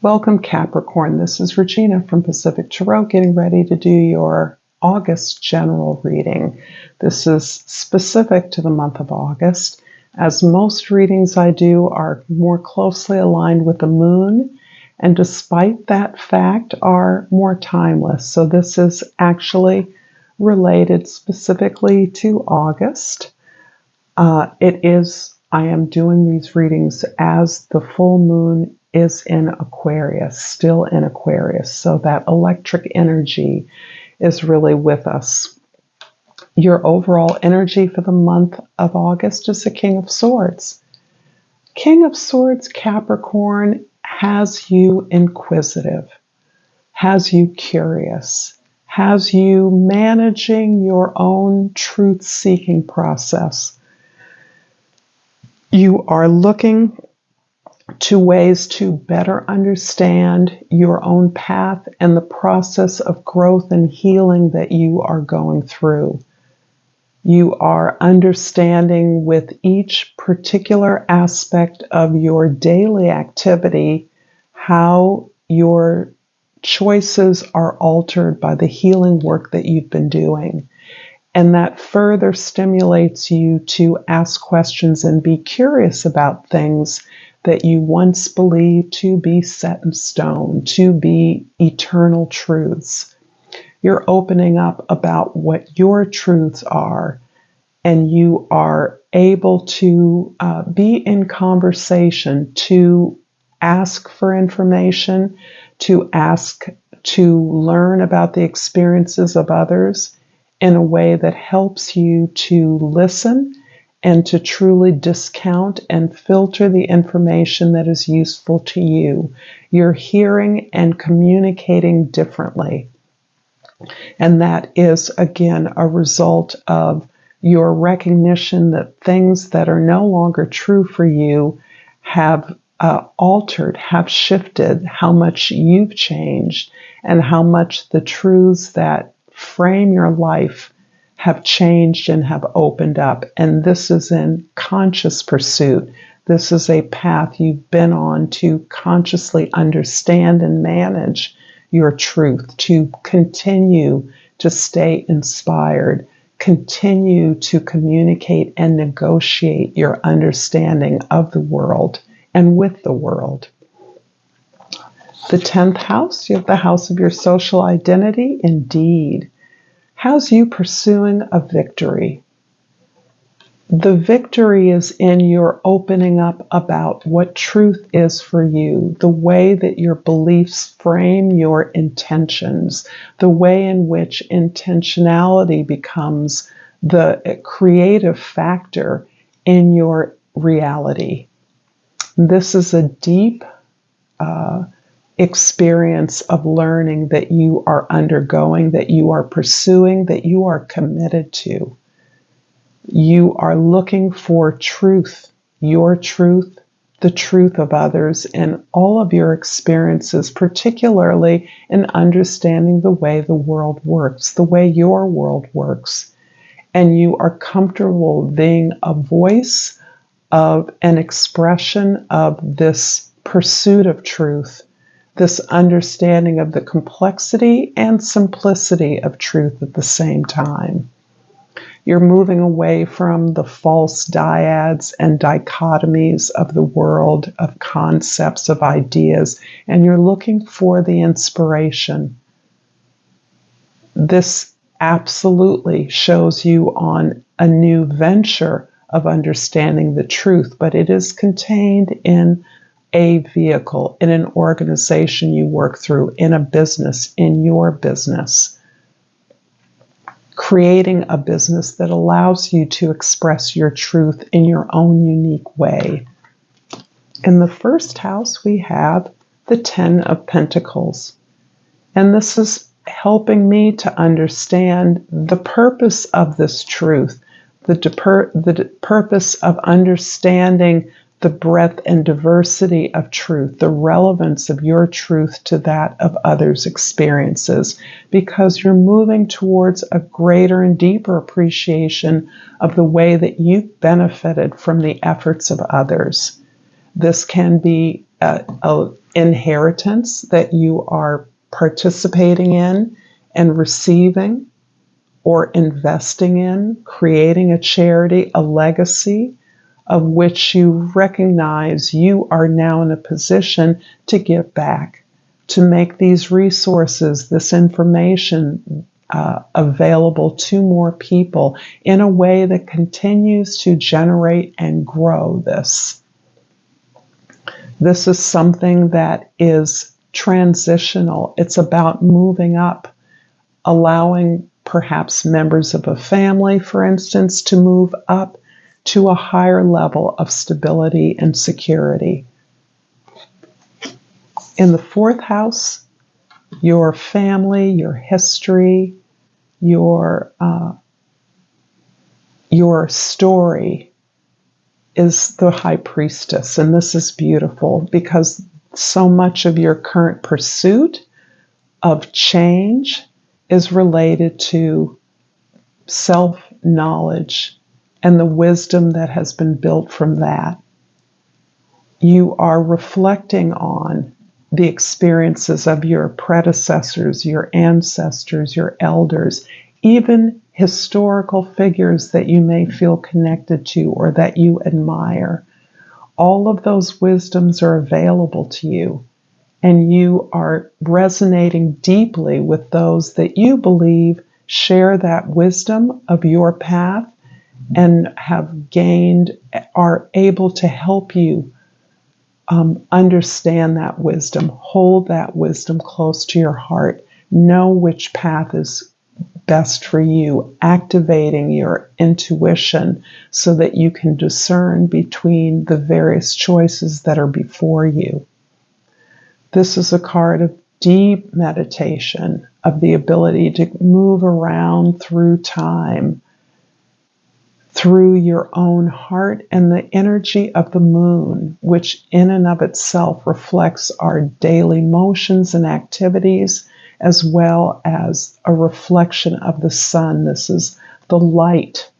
Welcome, Capricorn. This is Regina from Pacific Tarot, getting ready to do your August general reading. This is specific to the month of August, as most readings I do are more closely aligned with the moon, and despite that fact, are more timeless. So this is actually related specifically to August. I am doing these readings as the full moon is in Aquarius, still in Aquarius. So that electric energy is really with us. Your overall energy for the month of August is the King of Swords. King of Swords, Capricorn, has you inquisitive, has you curious, has you managing your own truth-seeking process. You are looking to ways to better understand your own path and the process of growth and healing that you are going through. You are understanding with each particular aspect of your daily activity how your choices are altered by the healing work that you've been doing. And that further stimulates you to ask questions and be curious about things that you once believed to be set in stone, to be eternal truths. You're opening up about what your truths are, and you are able to be in conversation, to ask for information, to ask to learn about the experiences of others in a way that helps you to listen and to truly discount and filter the information that is useful to you. You're hearing and communicating differently. And that is, again, a result of your recognition that things that are no longer true for you have altered, have shifted, how much you've changed, and how much the truths that frame your life have changed and have opened up. And this is in conscious pursuit. This is a path you've been on to consciously understand and manage your truth, to continue to stay inspired, continue to communicate and negotiate your understanding of the world and with the world. The 10th house, you have the house of your social identity. Indeed. How's you pursuing a victory? The victory is in your opening up about what truth is for you, the way that your beliefs frame your intentions, the way in which intentionality becomes the creative factor in your reality. This is a deep experience of learning that you are undergoing, that you are pursuing, that you are committed to. You are looking for truth, your truth, the truth of others, in all of your experiences, particularly in understanding the way the world works, the way your world works. And you are comfortable being a voice of an expression of this pursuit of truth, this understanding of the complexity and simplicity of truth at the same time. You're moving away from the false dyads and dichotomies of the world, of concepts, of ideas, and you're looking for the inspiration. This absolutely shows you on a new venture of understanding the truth, but it is contained in a vehicle, in an organization you work through, in a business, in your business. Creating a business that allows you to express your truth in your own unique way. In the first house, we have the 10 of Pentacles. And this is helping me to understand the purpose of this truth, the purpose of understanding the breadth and diversity of truth, the relevance of your truth to that of others' experiences, because you're moving towards a greater and deeper appreciation of the way that you've benefited from the efforts of others. This can be a inheritance that you are participating in and receiving or investing in, creating a charity, a legacy of which you recognize you are now in a position to give back, to make these resources, this information available to more people in a way that continues to generate and grow this. This is something that is transitional. It's about moving up, allowing perhaps members of a family, for instance, to move up to a higher level of stability and security. In the fourth house, your family, your history, your story is the high priestess. And this is beautiful because so much of your current pursuit of change is related to self-knowledge and the wisdom that has been built from that. You are reflecting on the experiences of your predecessors, your ancestors, your elders, even historical figures that you may feel connected to or that you admire. All of those wisdoms are available to you, and you are resonating deeply with those that you believe share that wisdom of your path and have gained, are able to help you understand that wisdom, hold that wisdom close to your heart, know which path is best for you, activating your intuition so that you can discern between the various choices that are before you. This is a card of deep meditation, of the ability to move around through time, through your own heart and the energy of the moon, which in and of itself reflects our daily motions and activities, as well as a reflection of the sun. This is the light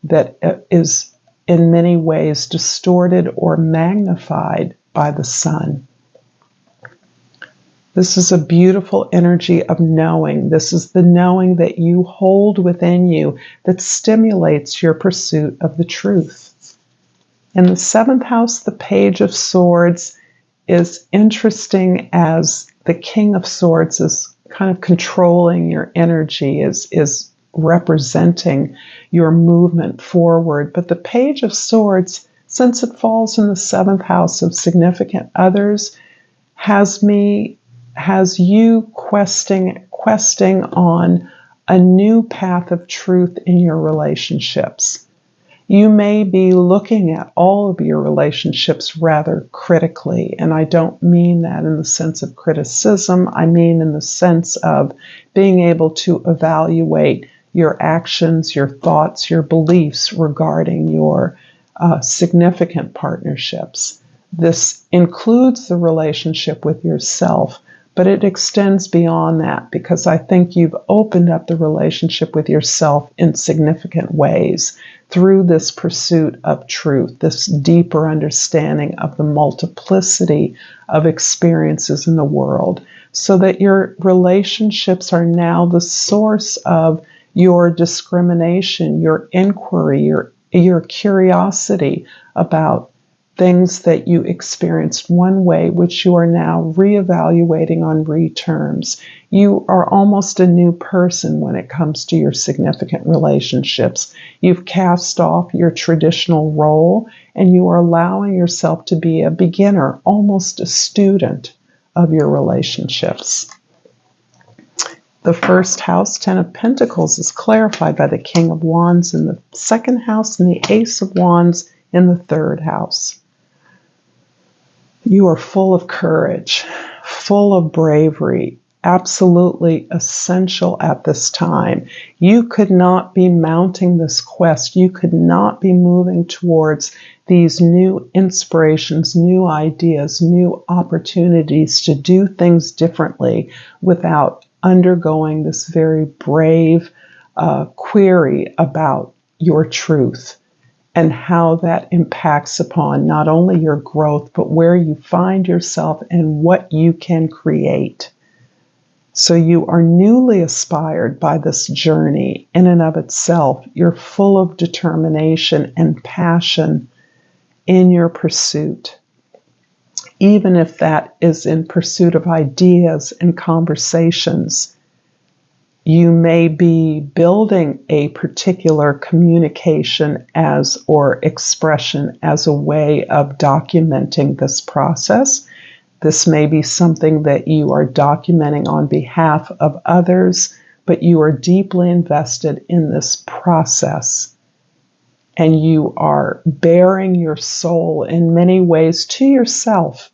that is in many ways distorted or magnified by the sun. This is a beautiful energy of knowing. This is the knowing that you hold within you that stimulates your pursuit of the truth. In the seventh house, the Page of Swords is interesting as the King of Swords is kind of controlling your energy, is representing your movement forward. But the Page of Swords, since it falls in the seventh house of significant others, has you questing on a new path of truth in your relationships. You may be looking at all of your relationships rather critically, and I don't mean that in the sense of criticism. I mean in the sense of being able to evaluate your actions, your thoughts, your beliefs regarding your significant partnerships. This includes the relationship with yourself, but it extends beyond that because I think you've opened up the relationship with yourself in significant ways through this pursuit of truth, this deeper understanding of the multiplicity of experiences in the world, so that your relationships are now the source of your discrimination, your inquiry, your curiosity about things that you experienced one way, which you are now reevaluating on re-terms. You are almost a new person when it comes to your significant relationships. You've cast off your traditional role, and you are allowing yourself to be a beginner, almost a student of your relationships. The first house, Ten of Pentacles, is clarified by the King of Wands in the second house and the Ace of Wands in the third house. You are full of courage, full of bravery, absolutely essential at this time. You could not be mounting this quest. You could not be moving towards these new inspirations, new ideas, new opportunities to do things differently without undergoing this very brave query about your truth and how that impacts upon not only your growth, but where you find yourself and what you can create. So you are newly inspired by this journey in and of itself. You're full of determination and passion in your pursuit, even if that is in pursuit of ideas and conversations. You may be building a particular communication or expression as a way of documenting this process. This may be something that you are documenting on behalf of others, but you are deeply invested in this process. And you are bearing your soul in many ways to yourself.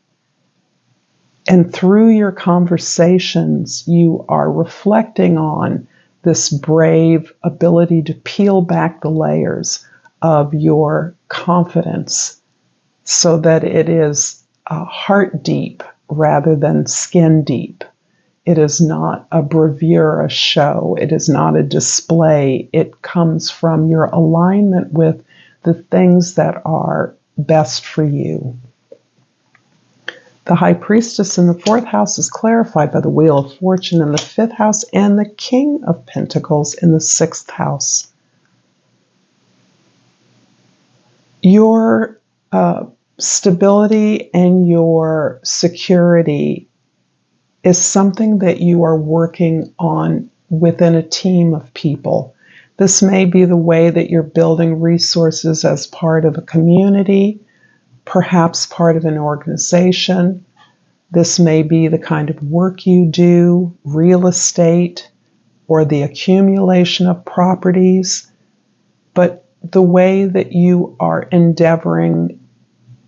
And through your conversations, you are reflecting on this brave ability to peel back the layers of your confidence so that it is heart deep rather than skin deep. It is not a bravura show. It is not a display. It comes from your alignment with the things that are best for you. The High Priestess in the 4th house is clarified by the Wheel of Fortune in the 5th house and the King of Pentacles in the 6th house. Your stability and your security is something that you are working on within a team of people. This may be the way that you're building resources as part of a community, perhaps part of an organization. This may be the kind of work you do, real estate, or the accumulation of properties. But the way that you are endeavoring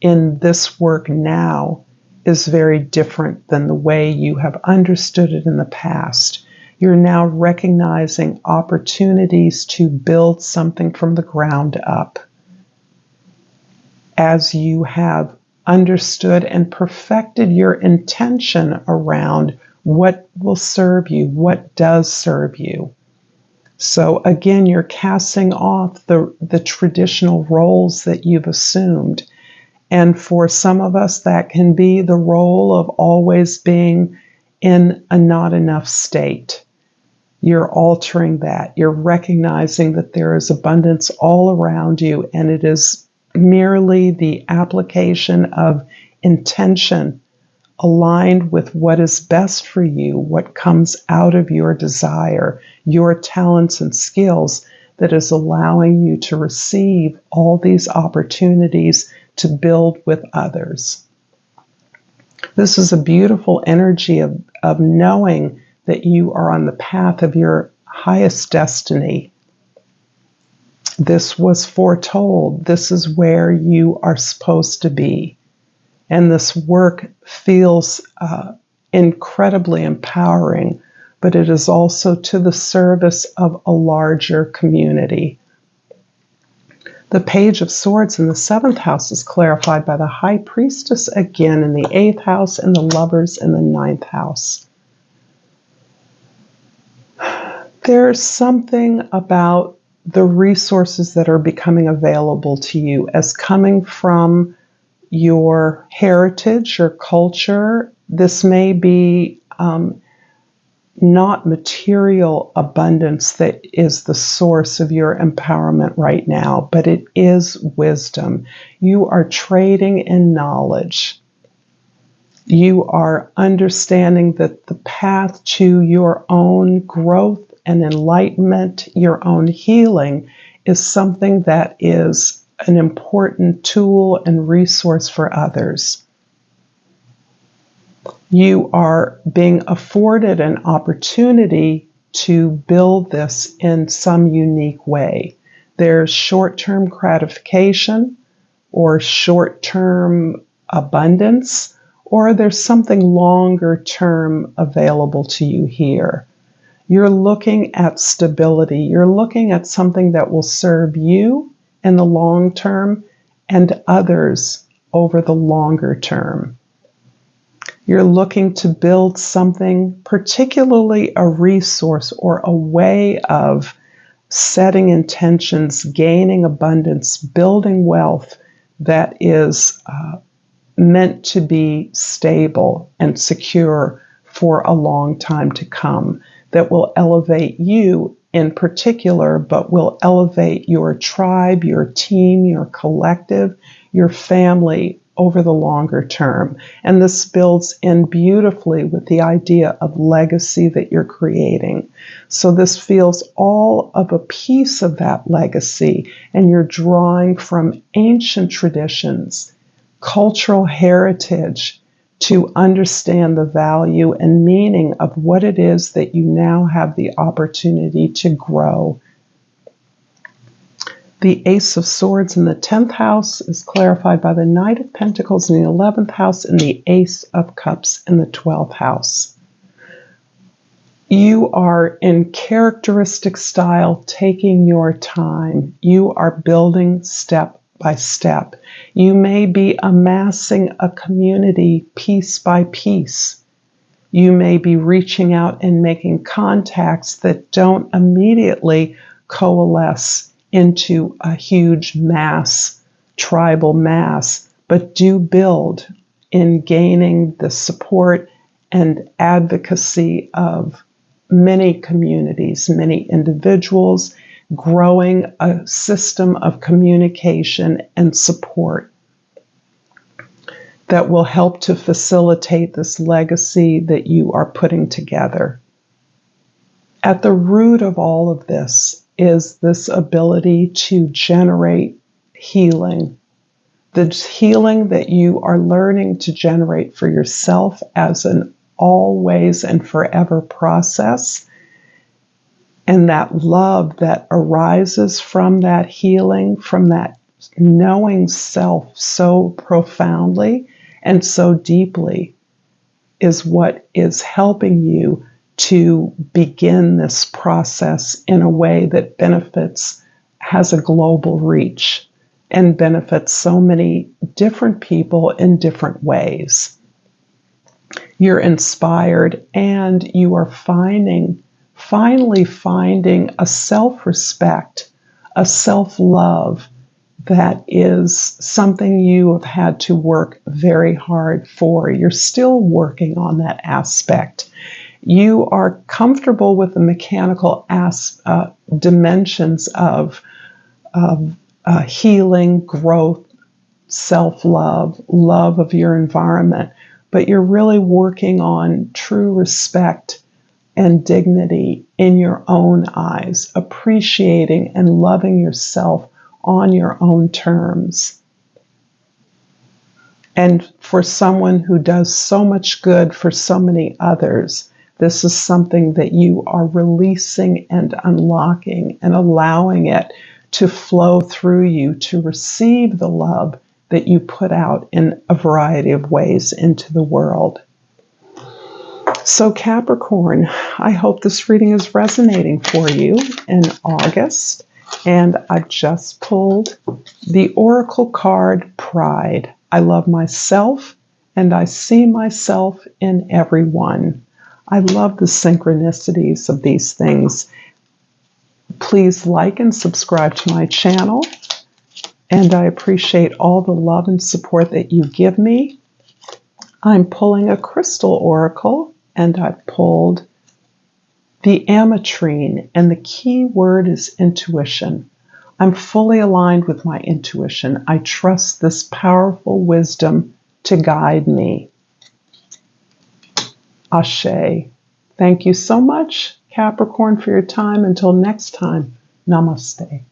in this work now is very different than the way you have understood it in the past. You're now recognizing opportunities to build something from the ground up, as you have understood and perfected your intention around what will serve you, what does serve you. So again, you're casting off the traditional roles that you've assumed. And for some of us, that can be the role of always being in a not enough state. You're altering that. You're recognizing that there is abundance all around you, and it is merely the application of intention aligned with what is best for you, what comes out of your desire, your talents and skills, that is allowing you to receive all these opportunities to build with others. This is a beautiful energy of knowing that you are on the path of your highest destiny. This was foretold. This is where you are supposed to be. And this work feels incredibly empowering, but it is also to the service of a larger community. The Page of Swords in the 7th house is clarified by the High Priestess again in the 8th house and the Lovers in the 9th house. There's something about the resources that are becoming available to you as coming from your heritage or culture. This may be not material abundance that is the source of your empowerment right now, but it is wisdom. You are trading in knowledge. You are understanding that the path to your own growth and enlightenment, your own healing, is something that is an important tool and resource for others. You are being afforded an opportunity to build this in some unique way. There's short-term gratification or short-term abundance, or there's something longer-term available to you here. You're looking at stability. You're looking at something that will serve you in the long term and others over the longer term. You're looking to build something, particularly a resource or a way of setting intentions, gaining abundance, building wealth that is meant to be stable and secure for a long time to come, that will elevate you in particular, but will elevate your tribe, your team, your collective, your family over the longer term. And this builds in beautifully with the idea of legacy that you're creating. So this feels all of a piece of that legacy, and you're drawing from ancient traditions, cultural heritage, to understand the value and meaning of what it is that you now have the opportunity to grow. The Ace of Swords in the 10th house is clarified by the Knight of Pentacles in the 11th house and the Ace of Cups in the 12th house. You are in characteristic style taking your time. You are building step by step. You may be amassing a community piece by piece. You may be reaching out and making contacts that don't immediately coalesce into a huge mass, tribal mass, but do build in gaining the support and advocacy of many communities, many individuals, growing a system of communication and support that will help to facilitate this legacy that you are putting together. At the root of all of this is this ability to generate healing. The healing that you are learning to generate for yourself as an always and forever process, and that love that arises from that healing, from that knowing self so profoundly and so deeply, is what is helping you to begin this process in a way that benefits, has a global reach, and benefits so many different people in different ways. You're inspired, and you are finally finding a self-respect, a self-love that is something you have had to work very hard for. You're still working on that aspect. You are comfortable with the mechanical dimensions of healing, growth, self-love, love of your environment, but you're really working on true respect and dignity in your own eyes, appreciating and loving yourself on your own terms. And for someone who does so much good for so many others, this is something that you are releasing and unlocking and allowing it to flow through you to receive the love that you put out in a variety of ways into the world. So Capricorn, I hope this reading is resonating for you in August. And I just pulled the Oracle card, Pride. I love myself and I see myself in everyone. I love the synchronicities of these things. Please like and subscribe to my channel. And I appreciate all the love and support that you give me. I'm pulling a crystal oracle, and I pulled the ametrine, and the key word is intuition. I'm fully aligned with my intuition. I trust this powerful wisdom to guide me. Ashe. Thank you so much, Capricorn, for your time. Until next time, namaste.